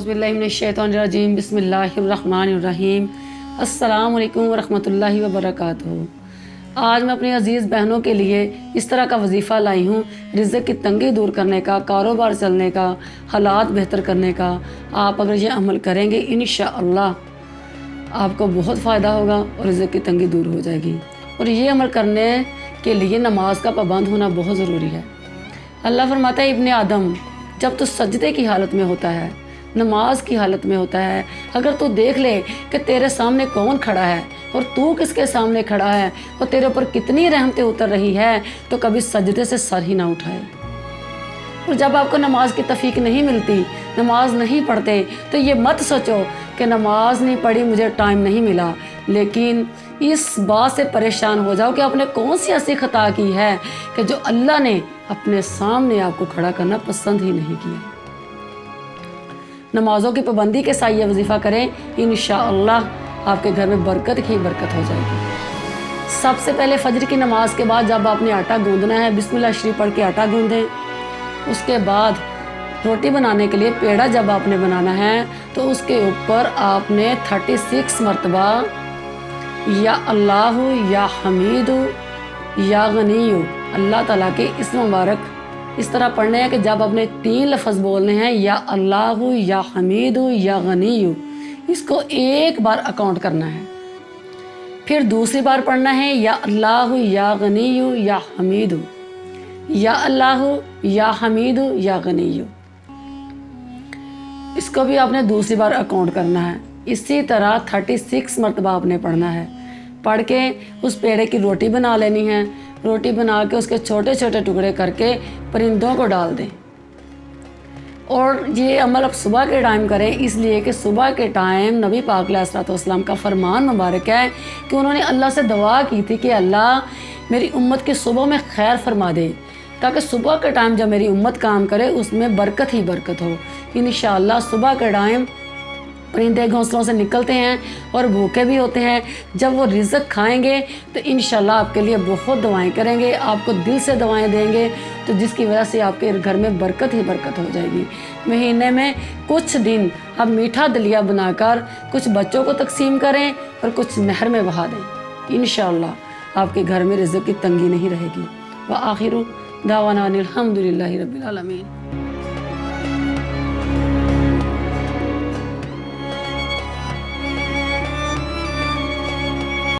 औज़ुबिल्लाहिमिनश्शैतानिर्रजीम बिस्मिल्लाहिर्रहमानिर्रहीम अस्सलामु अलैकुम वरहमतुल्लाहि वबरकातुहू। आज मैं अपनी अज़ीज़ बहनों के लिए इस तरह का वजीफ़ा लाई हूँ, रिज़्क़ की तंगी दूर करने का, कारोबार चलने का, हालात बेहतर करने का। आप अगर ये अमल करेंगे इंशाअल्लाह आपको बहुत फ़ायदा होगा और रिज़्क़ की तंगी दूर हो जाएगी। और ये अमल करने के लिए नमाज का पाबंद होना बहुत ज़रूरी है। अल्लाह फरमाता है, इब्ने आदम जब तू सजदे की हालत में होता है, नमाज की हालत में होता है, अगर तू देख ले कि तेरे सामने कौन खड़ा है और तू किसके सामने खड़ा है और तेरे ऊपर कितनी रहमतें उतर रही है, तो कभी सजदे से सर ही ना उठाए। और जब आपको नमाज की तौफीक नहीं मिलती, नमाज नहीं पढ़ते, तो ये मत सोचो कि नमाज नहीं पढ़ी, मुझे टाइम नहीं मिला। लेकिन इस बात से परेशान हो जाओ कि आपने कौन सी ऐसी खता की है कि जो अल्लाह ने अपने सामने आपको खड़ा करना पसंद ही नहीं किया। नमाज़ों की पाबंदी के साथ ये वजीफ़ा करें, इंशाअल्लाह आपके घर में बरकत ही बरकत हो जाएगी। सबसे पहले फजर की नमाज के बाद जब आपने आटा गूंदना है, बिस्मिल्लाह शरीफ पढ़ के आटा गूंदें। उसके बाद रोटी बनाने के लिए पेड़ा जब आपने बनाना है तो उसके ऊपर आपने 36 मरतबा या अल्लाह या हमीद या गनीयु अल्लाह ताला के इस्म मुबारक इस तरह पढ़ने हैं कि जब आपने 3 लफ्ज़ बोलने हैं, या अल्लाह या हमीद या गनीयु, इसको एक बार अकाउंट करना है। फिर दूसरी बार पढ़ना है, या अल्लाह या गनीयु या हमीद, या अल्लाह या हमीद या गनीयु, इसको भी आपने दूसरी बार अकाउंट करना है। इसी तरह 36 मरतबा आपने पढ़ना है। पढ़ के उस पेड़े की रोटी बना लेनी है। रोटी बना के उसके छोटे छोटे टुकड़े करके परिंदों को डाल दें। और ये अमल आप सुबह के टाइम करें, इसलिए कि सुबह के टाइम नबी पाक अलैहिस्सलाम का फरमान मुबारक है कि उन्होंने अल्लाह से दुआ की थी कि अल्लाह मेरी उम्मत की सुबह में खैर फरमा दे, ताकि सुबह के टाइम जब मेरी उम्मत काम करे उसमें बरकत ही बरकत हो। इंशाअल्लाह सुबह के टाइम परिंदे घोंसलों से निकलते हैं और भूखे भी होते हैं। जब वो रिज़्क़ खाएंगे तो इंशाअल्लाह आपके लिए बहुत दुआएं करेंगे, आपको दिल से दुआएं देंगे, तो जिसकी वजह से आपके घर में बरकत ही बरकत हो जाएगी। महीने में कुछ दिन आप मीठा दलिया बनाकर कुछ बच्चों को तकसीम करें और कुछ नहर में बहा दें। इंशाअल्लाह आपके घर में रिज़्क़ की तंगी नहीं रहेगी। व आखिरु दावाना अनिल हम्दुलिल्लाहि रब्बिल आलमीन।